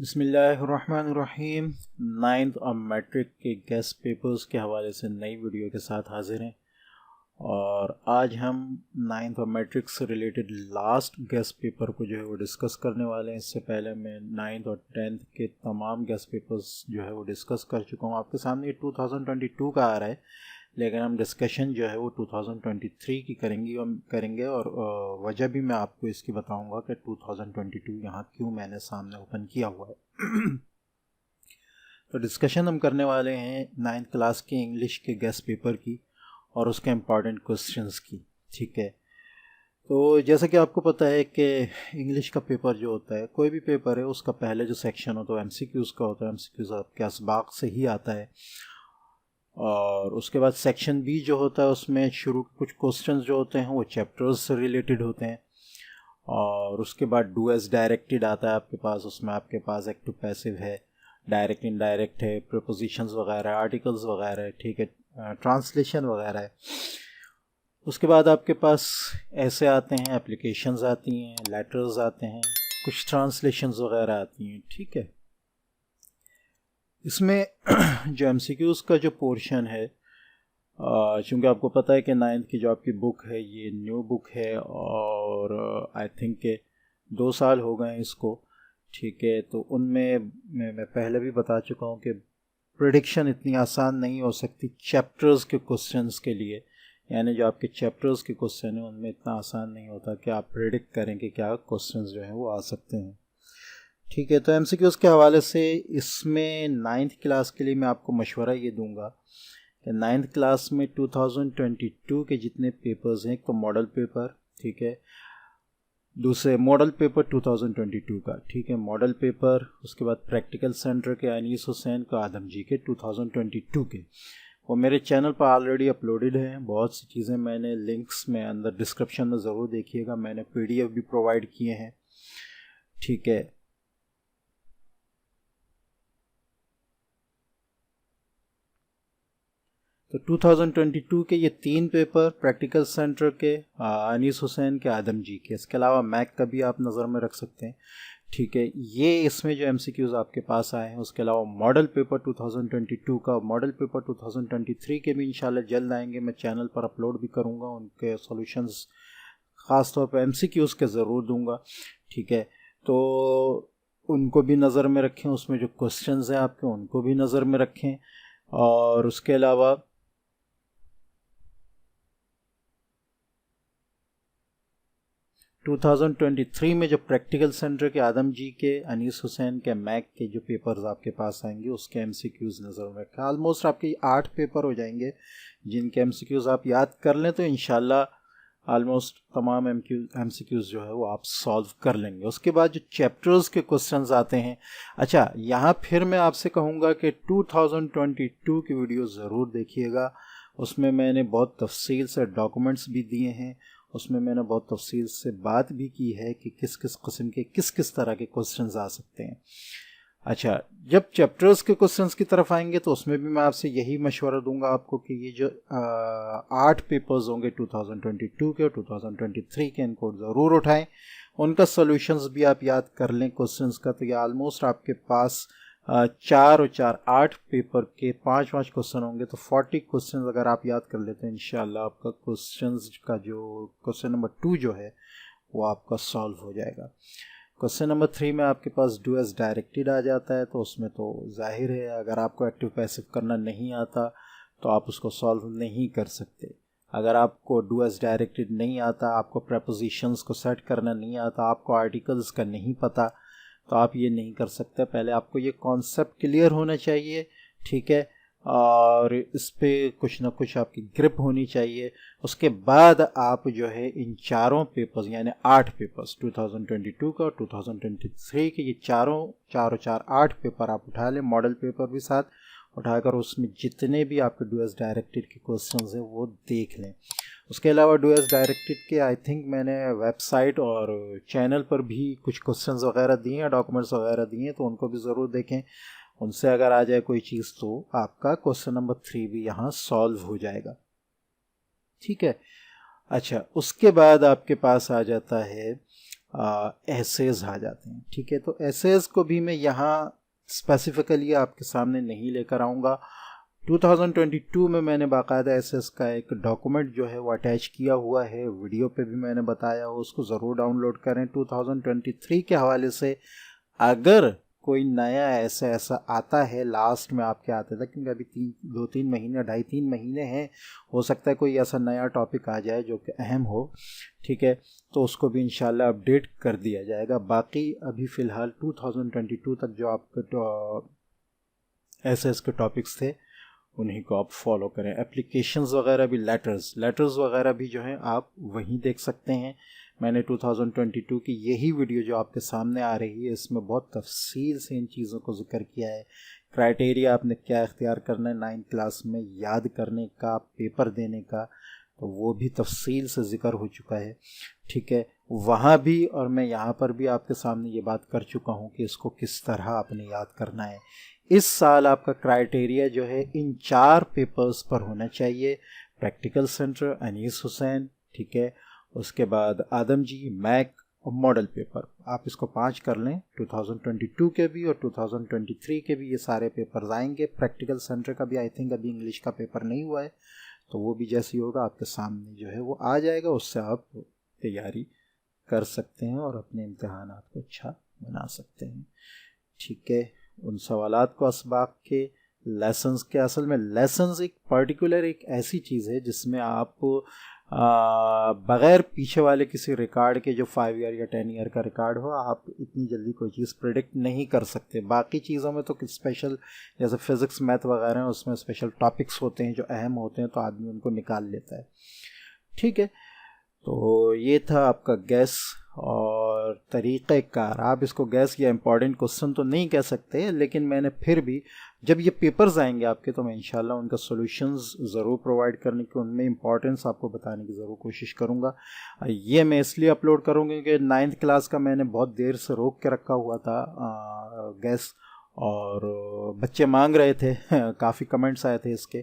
बिस्मिल्लाहिर्रहमानिर्रहीम। नाइन्थ और मैट्रिक के गेस्ट पेपर्स के हवाले से नई वीडियो के साथ हाजिर हैं और आज हम नाइन्थ और मैट्रिक से रिलेटेड लास्ट गेस्ट पेपर को जो है वो डिस्कस करने वाले हैं। इससे पहले मैं नाइन्थ और टेंथ के तमाम गेस्ट पेपर्स जो है वो डिस्कस कर चुका हूँ। आपके सामने ये 2022 का आ रहा है, लेकिन हम डिस्कशन जो है वो 2023 की करेंगे और वजह भी मैं आपको इसकी बताऊंगा कि 2022 यहाँ क्यों मैंने सामने ओपन किया हुआ है। तो डिस्कशन हम करने वाले हैं नाइन्थ क्लास के इंग्लिश के गेस्ट पेपर की और उसके इम्पॉर्टेंट क्वेश्चंस की। ठीक है, तो जैसा कि आपको पता है कि इंग्लिश का पेपर जो होता है, कोई भी पेपर है, उसका पहले जो सेक्शन होता है MCQs का होता है। MCQs आपके असबाक से ही आता है और उसके बाद सेक्शन बी जो होता है उसमें शुरू के कुछ क्वेश्चंस जो होते हैं वो चैप्टर्स से रिलेटेड होते हैं और उसके बाद डू एज डायरेक्टेड आता है आपके पास। उसमें आपके पास एक्टिव पैसिव है, डायरेक्ट इनडायरेक्ट है, प्रपोजिशंस वगैरह, आर्टिकल्स वगैरह है, ठीक है, ट्रांसलेशन वगैरह है। उसके बाद आपके पास ऐसे आते हैं, एप्लीकेशंस आती हैं, लेटर्स आते हैं, कुछ ट्रांसलेशंस वगैरह आती हैं। ठीक है, इसमें जो MCQs का जो पोर्शन है, चूँकि आपको पता है कि नाइन्थ की जो आपकी बुक है ये न्यू बुक है और आई थिंक के 2 साल हो गए हैं इसको। ठीक है, तो उनमें मैं पहले भी बता चुका हूँ कि प्रेडिक्शन इतनी आसान नहीं हो सकती चैप्टर्स के क्वेश्चंस के लिए, यानी जो आपके चैप्टर्स के क्वेश्चन हैं उनमें इतना आसान नहीं होता कि आप प्रेडिक्ट करें कि क्या क्वेश्चंस जो हैं वो आ सकते हैं। ठीक है, तो MCQs के हवाले से इसमें नाइन्थ क्लास के लिए मैं आपको मशवरा ये दूंगा कि नाइन्थ क्लास में 2022 के जितने पेपर्स हैं, एक तो मॉडल पेपर, ठीक है, दूसरे मॉडल पेपर 2022 का, ठीक है, मॉडल पेपर, उसके बाद प्रैक्टिकल सेंटर के अनीस हुसैन का, आदम जी के 2022 के, वो मेरे चैनल पर ऑलरेडी अपलोडेड हैं। बहुत सी चीज़ें मैंने लिंक्स में अंदर डिस्क्रिप्शन में ज़रूर देखिएगा, मैंने PDF भी प्रोवाइड किए हैं। ठीक है, तो 2022 के ये 3 पेपर प्रैक्टिकल सेंटर के, अनीस हुसैन के, आदम जी के, इसके अलावा मैक का भी आप नज़र में रख सकते हैं। ठीक है, ये इसमें जो MCQs आपके पास आए हैं। उसके अलावा मॉडल पेपर 2022 का, मॉडल पेपर 2023 के भी इंशाल्लाह जल्द आएंगे, मैं चैनल पर अपलोड भी करूँगा, उनके सॉल्यूशंस ख़ास तौर पर MCQs के ज़रूर दूंगा। ठीक है, तो उनको भी नज़र में रखें, उसमें जो क्वेश्चंस हैं आपके उनको भी नज़र में रखें। और उसके अलावा 2023 में जो प्रैक्टिकल सेंटर के, आदम जी के, अनीस हुसैन के, मैक के जो पेपर्स आपके पास आएंगे उसके MCQs नज़र में रखें। ऑलमोस्ट आपके 8 पेपर हो जाएंगे जिनके MCQs आप याद कर लें तो इंशाल्लाह ऑलमोस्ट तमाम MCQs जो है वो आप सॉल्व कर लेंगे। उसके बाद जो चैप्टर्स के क्वेश्चंस आते हैं, अच्छा यहाँ फिर मैं आपसे कहूँगा कि 2022 की वीडियो ज़रूर देखिएगा, उसमें मैंने बहुत तफसील से डॉक्यूमेंट्स भी दिए हैं, उसमें मैंने बहुत तफसील से बात भी की है कि किस किस किस्म के किस किस तरह के क्वेश्चंस आ सकते हैं। अच्छा, जब चैप्टर्स के क्वेश्चंस की तरफ आएंगे तो उसमें भी मैं आपसे यही मशवरा दूंगा आपको कि ये जो 8 पेपर्स होंगे 2022 के और 2023 के, इनको ज़रूर उठाएं, उनका सॉल्यूशंस भी आप याद कर लें क्वेश्चंस का। तो ये ऑलमोस्ट आपके पास 4 और 4 8 पेपर के 5 क्वेश्चन होंगे, तो 40 क्वेश्चन अगर आप याद कर लेते हैं इंशाल्लाह आपका क्वेश्चंस का जो क्वेश्चन नंबर 2 जो है वो आपका सॉल्व हो जाएगा। क्वेश्चन नंबर 3 में आपके पास डू एज डायरेक्टेड आ जाता है, तो उसमें तो जाहिर है अगर आपको एक्टिव पैसिव करना नहीं आता तो आप उसको सॉल्व नहीं कर सकते। अगर आपको डू एज डायरेक्टेड नहीं आता, आपको प्रपोजिशंस को सेट करना नहीं आता, आपको आर्टिकल्स का नहीं पता, तो आप ये नहीं कर सकते। पहले आपको ये कॉन्सेप्ट क्लियर होना चाहिए, ठीक है, और इस पे कुछ ना कुछ आपकी ग्रिप होनी चाहिए। उसके बाद आप जो है इन चारों पेपर्स यानी 8 पेपर्स 2022 का और 2023 के, ये चारों 8 पेपर आप उठा लें, मॉडल पेपर भी साथ उठाकर उसमें जितने भी आपके डू एज डायरेक्टेड के क्वेश्चंस हैं वो देख लें। उसके अलावा डू एज डायरेक्टेड के आई थिंक मैंने वेबसाइट और चैनल पर भी कुछ क्वेश्चंस वगैरह दिए हैं, डॉक्यूमेंट्स वगैरह दिए हैं, तो उनको भी ज़रूर देखें। उनसे अगर आ जाए कोई चीज़ तो आपका क्वेश्चन नंबर 3 भी यहाँ सॉल्व हो जाएगा। ठीक है, अच्छा, उसके बाद आपके पास आ जाता है एसेज आ जाते हैं। ठीक है, तो एसेज को भी मैं यहाँ स्पेसिफिकली आपके सामने नहीं लेकर आऊँगा। 2022 में मैंने बाकायदा एसेज का एक डॉक्यूमेंट जो है वो अटैच किया हुआ है, वीडियो पे भी मैंने बताया हो, उसको ज़रूर डाउनलोड करें। 2023 के हवाले से अगर कोई नया ऐसा आता है, लास्ट में आपके आते था, क्योंकि अभी 2-3 महीने 2.5-3 महीने हैं, हो सकता है कोई ऐसा नया टॉपिक आ जाए जो कि अहम हो। ठीक है, तो उसको भी इंशाल्लाह अपडेट कर दिया जाएगा। बाकी अभी फ़िलहाल 2022 तक जो आपके एसएस के टॉपिक्स थे उन्हीं को आप फॉलो करें। एप्लीकेशंस वगैरह भी, लेटर्स वगैरह भी जो हैं आप वहीं देख सकते हैं। मैंने 2022 की यही वीडियो जो आपके सामने आ रही है, इसमें बहुत तफसील से इन चीज़ों को जिक्र किया है। क्राइटेरिया आपने क्या इख्तियार करना है 9th क्लास में याद करने का, पेपर देने का, तो वो भी तफसील से ज़िक्र हो चुका है। ठीक है, वहाँ भी और मैं यहाँ पर भी आपके सामने ये बात कर चुका हूँ कि इसको किस तरह आपने याद करना है। इस साल आपका क्राइटेरिया जो है इन 4 पेपर्स पर होना चाहिए। प्रैक्टिकल सेंटर, अनीस हुसैन, ठीक है, उसके बाद आदम जी, मैक और मॉडल पेपर। आप इसको 5 कर लें। 2022 के भी और 2023 के भी ये सारे पेपर्स आएंगे। प्रैक्टिकल सेंटर का भी आई थिंक अभी इंग्लिश का पेपर नहीं हुआ है, तो वो भी जैसे ही होगा आपके सामने जो है वो आ जाएगा, उससे आप तैयारी कर सकते हैं और अपने इम्तिहानात को अच्छा बना सकते हैं। ठीक है, उन सवालात को असबाक के, लेसन्स के, असल में लेसन्स एक पर्टिकुलर एक ऐसी चीज़ है जिसमें आप बग़ैर पीछे वाले किसी रिकॉर्ड के, जो 5 ईयर या 10 ईयर का रिकॉर्ड हो, आप इतनी जल्दी कोई चीज़ प्रेडिक्ट नहीं कर सकते। बाकी चीज़ों में तो स्पेशल, जैसे फिज़िक्स मैथ वगैरह हैं, उसमें स्पेशल टॉपिक्स होते हैं जो अहम होते हैं, तो आदमी उनको निकाल लेता है। ठीक है, तो ये था आपका गैस और तरीक़ेकार। आप इसको गैस या इम्पॉर्टेंट क्वेश्चन तो नहीं कह सकते, लेकिन मैंने फिर भी, जब ये पेपर्स आएंगे आपके, तो मैं इंशाल्लाह उनका सॉल्यूशंस ज़रूर प्रोवाइड करने की, उनमें इंपॉर्टेंस आपको बताने की ज़रूर कोशिश करूँगा। ये मैं इसलिए अपलोड करूँगी कि 9th क्लास का मैंने बहुत देर से रोक के रखा हुआ था गैस, और बच्चे मांग रहे थे काफ़ी कमेंट्स आए थे इसके,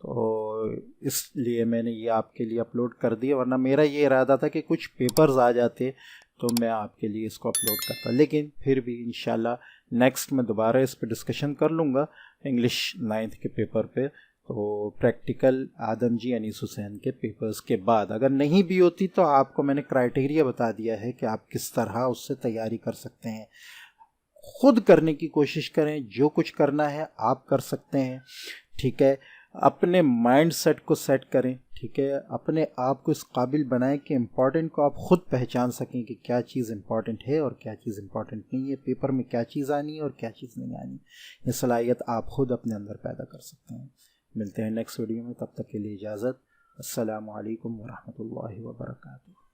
तो इसलिए मैंने ये आपके लिए अपलोड कर दिया। वरना मेरा ये इरादा था कि कुछ पेपर्स आ जाते तो मैं आपके लिए इसको अपलोड करता, लेकिन फिर भी इंशाल्लाह नेक्स्ट में दोबारा इस पर डिस्कशन कर लूँगा इंग्लिश 9th के पेपर पे। तो प्रैक्टिकल आदम जी, अनीस हुसैन के पेपर्स के बाद अगर नहीं भी होती तो आपको मैंने क्राइटेरिया बता दिया है कि आप किस तरह उससे तैयारी कर सकते हैं। खुद करने की कोशिश करें, जो कुछ करना है आप कर सकते हैं। ठीक है, अपने माइंड सेट को सेट करें। ठीक है, अपने आप को इस काबिल बनाएं कि इम्पॉर्टेंट को आप खुद पहचान सकें कि क्या चीज़ इम्पॉर्टेंट है और क्या चीज़ इम्पॉर्टेंट नहीं है, पेपर में क्या चीज़ आनी है और क्या चीज़ नहीं आनी। ये सलाहियत आप खुद अपने अंदर पैदा कर सकते हैं। मिलते हैं नेक्स्ट वीडियो में, तब तक के लिए इजाज़त। अस्सलामु अलैकुम वरहमतुल्लाहि वबरकातुहू।